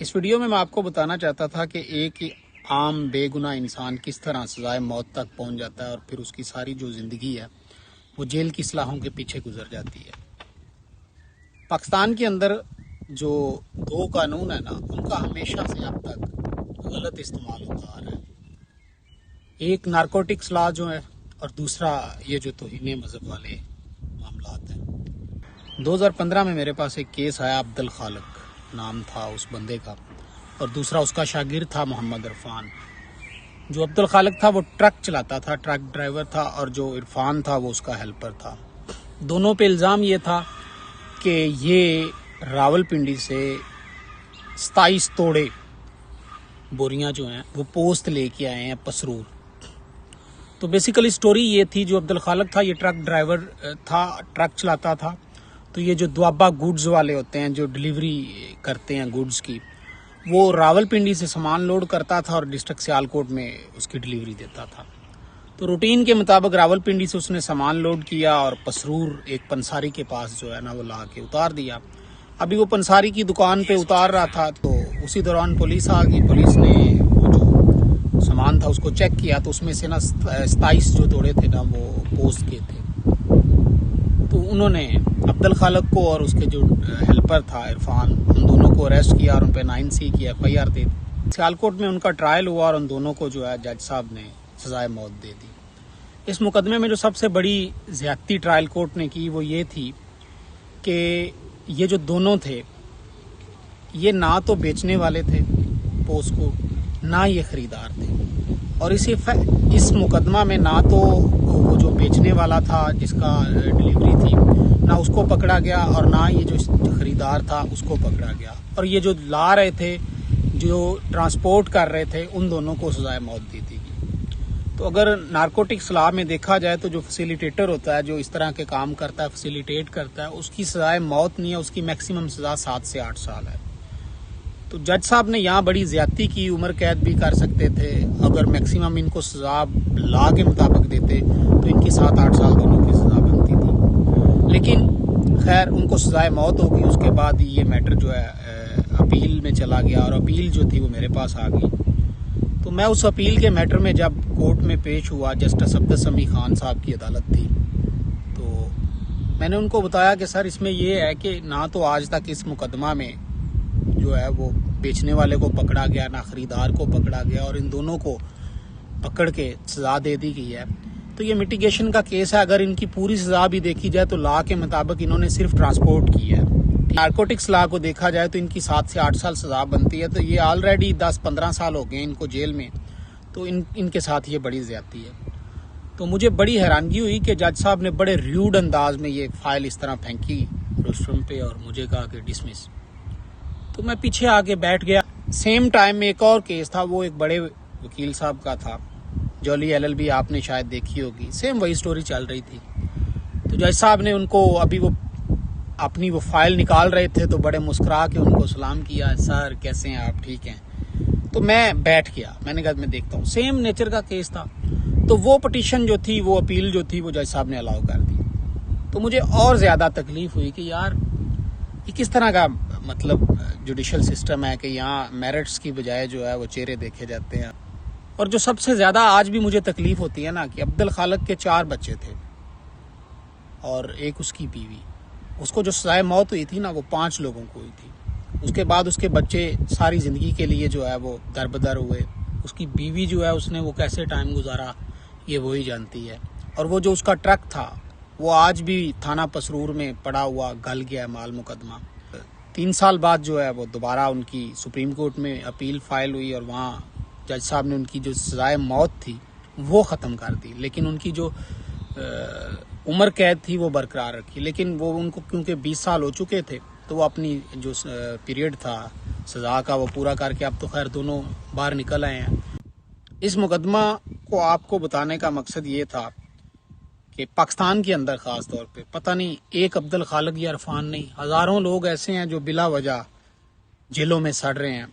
इस वीडियो में मैं आपको बताना चाहता था कि एक आम बेगुनाह इंसान किस तरह सजाए मौत तक पहुंच जाता है और फिर उसकी सारी जो ज़िंदगी है वो जेल की सलाहों के पीछे गुजर जाती है। पाकिस्तान के अंदर जो दो कानून है ना, उनका हमेशा से अब तक गलत इस्तेमाल होता आ रहा है। एक नारकोटिक्स लॉ जो है और दूसरा ये जो तौहीन मज़हब वाले मामलात हैं। 2015 में मेरे पास एक केस आया, अब्दुल खालिक नाम था उस बंदे का और दूसरा उसका शागिर्द था मोहम्मद इरफान। जो अब्दुल खालिक था वो ट्रक चलाता था, ट्रक ड्राइवर था, और जो इरफान था वो उसका हेल्पर था। दोनों पे इल्ज़ाम ये था कि ये रावलपिंडी से 27 तोड़े बोरियां जो हैं वो पोस्त लेके आए हैं पसरूर। तो बेसिकली स्टोरी ये थी, जो अब्दुल खालिक था ये ट्रक ड्राइवर था, ट्रक चलाता था। तो ये जो दुआबा गुड्स वाले होते हैं जो डिलीवरी करते हैं गुड्स की, वो रावलपिंडी से सामान लोड करता था और डिस्ट्रिक्ट सियालकोट में उसकी डिलीवरी देता था। तो रूटीन के मुताबिक रावलपिंडी से उसने सामान लोड किया और पसरूर एक पंसारी के पास जो है ना वो ला के उतार दिया। अभी वो पंसारी की दुकान पे उतार रहा था तो उसी दौरान पुलिस आ गई। पुलिस ने वो जो सामान था उसको चेक किया तो उसमें से ना 27 जो तोड़े थे ना वो पोस्ट के थे। तो उन्होंने अब्दुल खालिक को और उसके जो हेल्पर था इरफान, उन दोनों को अरेस्ट किया और उन पर 9C की FIR दे दी। सियालकोट में उनका ट्रायल हुआ और उन दोनों को जो है जज साहब ने सजाए मौत दे दी। इस मुकदमे में जो सबसे बड़ी ज्यादती ट्रायल कोर्ट ने की वो ये थी कि ये जो दोनों थे ये ना तो बेचने वाले थे पोस्ट को, ना ये खरीदार थे। और इस मुकदमा में ना तो वो जो बेचने वाला था जिसका डिलीवरी थी ना उसको पकड़ा गया और ना ये जो खरीदार था उसको पकड़ा गया। और ये जो ला रहे थे, जो ट्रांसपोर्ट कर रहे थे, उन दोनों को सजाए मौत दी थी। तो अगर नारकोटिक्स लॉ में देखा जाए तो जो फैसिलिटेटर होता है, जो इस तरह के काम करता है, फैसिलिटेट करता है, उसकी सजाए मौत नहीं है, उसकी मैक्सिमम सजा 7 से 8 साल है। तो जज साहब ने यहाँ बड़ी ज्यादती की, उम्र कैद भी कर सकते थे। अगर मैक्सिमम इनको सजा लॉ के मुताबिक देते तो इनकी 7-8 साल दोनों की सजा बनती थी। लेकिन खैर उनको सजाए मौत होगी। उसके बाद ये मैटर जो है अपील में चला गया और अपील जो थी वो मेरे पास आ गई। तो मैं उस अपील के मैटर में जब कोर्ट में पेश हुआ, जस्टिस अब्दुल समी खान साहब की अदालत थी, तो मैंने उनको बताया कि सर इसमें ये है कि ना तो आज तक इस मुकदमा में जो है वो बेचने वाले को पकड़ा गया, ना खरीदार को पकड़ा गया, और इन दोनों को पकड़ के सजा दे दी गई है। तो ये मिटिगेशन का केस है। अगर इनकी पूरी सजा भी देखी जाए तो लॉ के मुताबिक इन्होंने सिर्फ ट्रांसपोर्ट की है। नारकोटिक्स लॉ को देखा जाए तो इनकी 7 से 8 साल सजा बनती है। तो ये ऑलरेडी 10-15 साल हो गए इनको जेल में। तो इनके साथ ये बड़ी ज्यादती है। तो मुझे बड़ी हैरानगी हुई कि जज साहब ने बड़े र्यूड अंदाज में ये फाइल इस तरह फेंकी रोस्ट्रम पे और मुझे कहा कि डिसमिस। तो मैं पीछे आके बैठ गया। सेम टाइम में एक और केस था, वो एक बड़े वकील साहब का था, जॉली LLB, आपने शायद देखी होगी। सेम वही स्टोरी चल रही थी। तो जज साहब ने उनको अभी वो अपनी वो फाइल निकाल रहे थे तो बड़े मुस्कुरा के उनको सलाम किया, सर कैसे हैं आप, ठीक हैं। तो मैं बैठ गया, मैंने कहा मैं देखता हूँ। सेम नेचर का केस था। तो वो पिटीशन जो थी, वो अपील जो थी, वो जज साहब ने अलाउ कर दी। तो मुझे और ज्यादा तकलीफ हुई कि यार ये किस तरह का मतलब जुडिशल सिस्टम है कि यहाँ मेरिट्स की बजाय जो है वो चेहरे देखे जाते हैं। और जो सबसे ज्यादा आज भी मुझे तकलीफ होती है ना, कि अब्दुल खालिक के 4 बच्चे थे और एक उसकी बीवी। उसको जो सजाए मौत हुई थी ना वो 5 लोगों को हुई थी। उसके बाद उसके बच्चे सारी जिंदगी के लिए जो है वो दरबदर हुए। उसकी बीवी जो है उसने वो कैसे टाइम गुजारा ये वही जानती है। और वो जो उसका ट्रक था वो आज भी थाना पसरूर में पड़ा हुआ गल गया है माल मुकदमा। 3 साल बाद जो है वो दोबारा उनकी सुप्रीम कोर्ट में अपील फाइल हुई और वहाँ जज साहब ने उनकी जो सजाए मौत थी वो ख़त्म कर दी। लेकिन उनकी जो उम्र कैद थी वो बरकरार रखी। लेकिन वो उनको क्योंकि 20 साल हो चुके थे तो वो अपनी जो पीरियड था सजा का वो पूरा करके अब तो खैर दोनों बाहर निकल आए हैं। इस मुकदमा को आपको बताने का मकसद ये था कि पाकिस्तान के अंदर ख़ास तौर पे पता नहीं एक अब्दुल खालिक या इरफान नहीं, हज़ारों लोग ऐसे हैं जो बिला वजह जेलों में सड़ रहे हैं।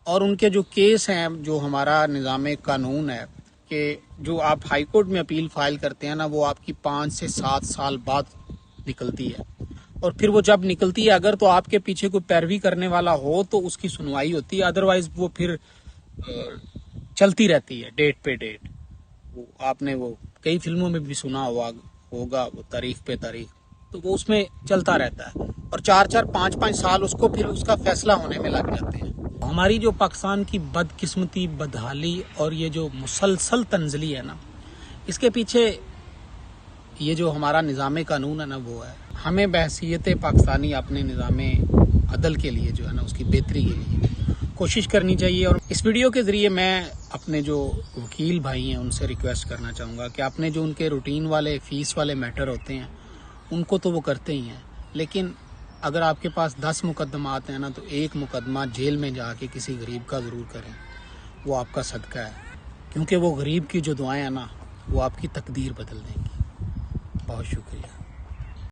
और उनके जो केस हैं, जो हमारा निज़ाम कानून है कि जो आप हाई कोर्ट में अपील फाइल करते हैं ना, वो आपकी 5 से 7 साल बाद निकलती है। और फिर वो जब निकलती है, अगर तो आपके पीछे कोई पैरवी करने वाला हो तो उसकी सुनवाई होती है, अदरवाइज वो फिर चलती रहती है डेट पे डेट। वो आपने वो कई फिल्मों में भी सुना होगा वो तारीख पे तारीख, तो वो उसमें चलता रहता है और 4-4 5-5 साल उसको फिर उसका फैसला होने में लग जाते हैं। हमारी जो पाकिस्तान की बदकिस्मती, बदहाली और ये जो मुसलसल तंजली है ना, इसके पीछे ये जो हमारा निज़ाम कानून है ना वो है। हमें बहसीयत पाकिस्तानी अपने निज़ाम अदल के लिए जो है ना उसकी बेहतरी के लिए कोशिश करनी चाहिए। और इस वीडियो के ज़रिए मैं अपने जो वकील भाई हैं उनसे रिक्वेस्ट करना चाहूँगा कि अपने जो उनके रूटीन वाले फ़ीस वाले मैटर होते हैं उनको तो वो करते ही हैं, लेकिन अगर आपके पास 10 मुकदमात हैं ना तो एक मुकदमा जेल में जाके किसी गरीब का ज़रूर करें, वो आपका सदका है, क्योंकि वो गरीब की जो दुआएं हैं ना वो आपकी तकदीर बदल देंगी। बहुत शुक्रिया।